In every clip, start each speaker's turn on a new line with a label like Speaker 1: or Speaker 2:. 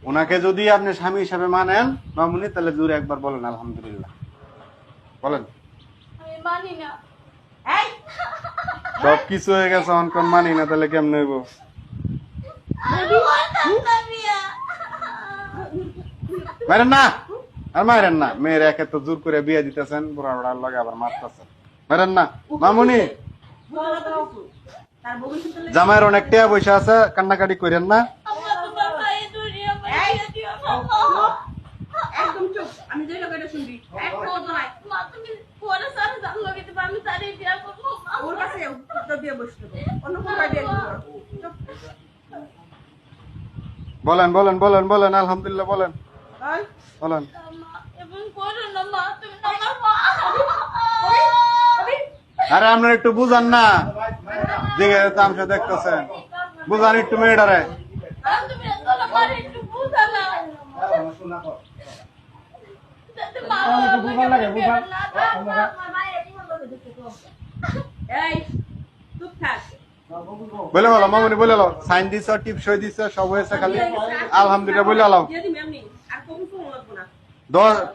Speaker 1: ওনাকে যদি আপনি স্বামী হিসাবে মানেন মামুনি, তাহলে জোরে একবার বলেন আলহামদুলিল্লাহ। বলেন।
Speaker 2: আমি মানি না।
Speaker 1: সব কিছু হয়ে গেছে, অনকন মানি না, তাহলে কেমন হইব? মারেন না, আর মারেন না। মেয়ের একে তো জোর করে বিয়ে দিতেছেন, বুড়া বুড়ার লগে আবার মারতেছেন। মারেন না মামুনি। জামাইয়ের অনেক টাকা পয়সা আছে, কান্নাকাটি করেন না।
Speaker 3: একদম চুপ, আমি যে লোকেটা শুনবি একদম নাই। ওর কাছে তো বিয়ে বসতে অন্য কোথায় বিয়ে করবো।
Speaker 1: বলেন বলেন বলেন বলেন আলহামদুলিল্লাহ বলেন
Speaker 3: ভাই
Speaker 1: বলেন। আরে আপনার একটু বুঝান না, দিকে তামসা দেখতেছেন, বুঝান একটু মেয়েটারে।
Speaker 3: এই চুপ থাক।
Speaker 1: বলে বলো মামুনি, বলে লো, সাইন দিছ, টিপ সই দিছ, সব হয়েছে, খালি আলহামদুলিল্লাহ বলে আলাও।
Speaker 3: দিয়ে দিবি এমনি, আর কবুল ফোন লাগবো না।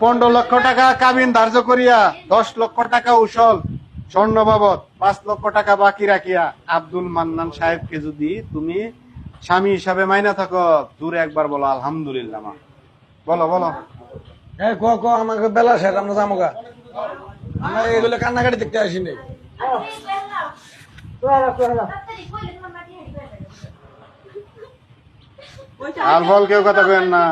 Speaker 1: 15 লক্ষ টাকা কাবিন ধার্য করিয়া 10 লক্ষ টাকা উসল স্বর্ণ বাবদ 5 লক্ষ টাকা বাকি রাখিয়া আব্দুল মান্নান সাহেবকে যদি তুমি স্বামী হিসাবে মাইনা থাকো, দূরে একবার বলো আলহামদুলিল্লাহ। মা বলো বলো।
Speaker 4: আমাকে বেলা শেষ, আমরা যাবো গা। আমরা এগুলো কান্নাকাটি দেখতে আসিনি।
Speaker 1: আল ফল কেউ কথা কেন না,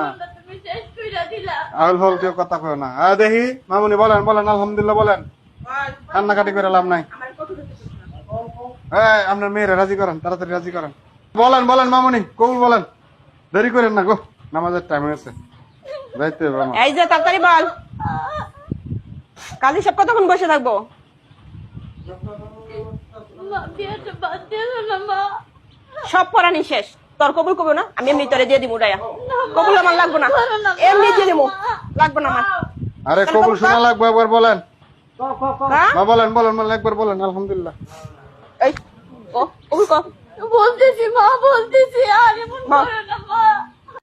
Speaker 1: আল ফল কেউ কথা কেউ না। দেখি মামুনি বলেন বলেন আলহামদুলিল্লাহ বলেন, কান্নাকাটি করে লাভ নাই।
Speaker 3: আমার কত দেখতে
Speaker 1: আপনার মেয়েরা রাজি করেন, তাড়াতাড়ি রাজি করেন। বলেন বলেন মামুনি, কবুল বলেন, দেরি করেন না গো, নামাজের টাইম হয়েছে, যাইতে হবে আমার।
Speaker 3: এই যে তাড়াতাড়ি বল, কাজী সব কতক্ষণ বসে থাকবো? সব পড়ানি শেষ, তোর কবুল করবো না, আমি এমনি তোরে দিয়ে দিব উড়াইয়া। কবুল আমার লাগবো না, এমনি দিয়ে দিব, লাগবো না আমার।
Speaker 1: আরে কবুল শোনা লাগবে, একবার বলেন।
Speaker 3: হ্যাঁ
Speaker 1: বলেন বলেন বলেন একবার বলেন আলহামদুলিল্লাহ।
Speaker 3: এই ও কবুল কর।
Speaker 2: বলতেছি মা, বলতেছি। আরে মন করে না মা।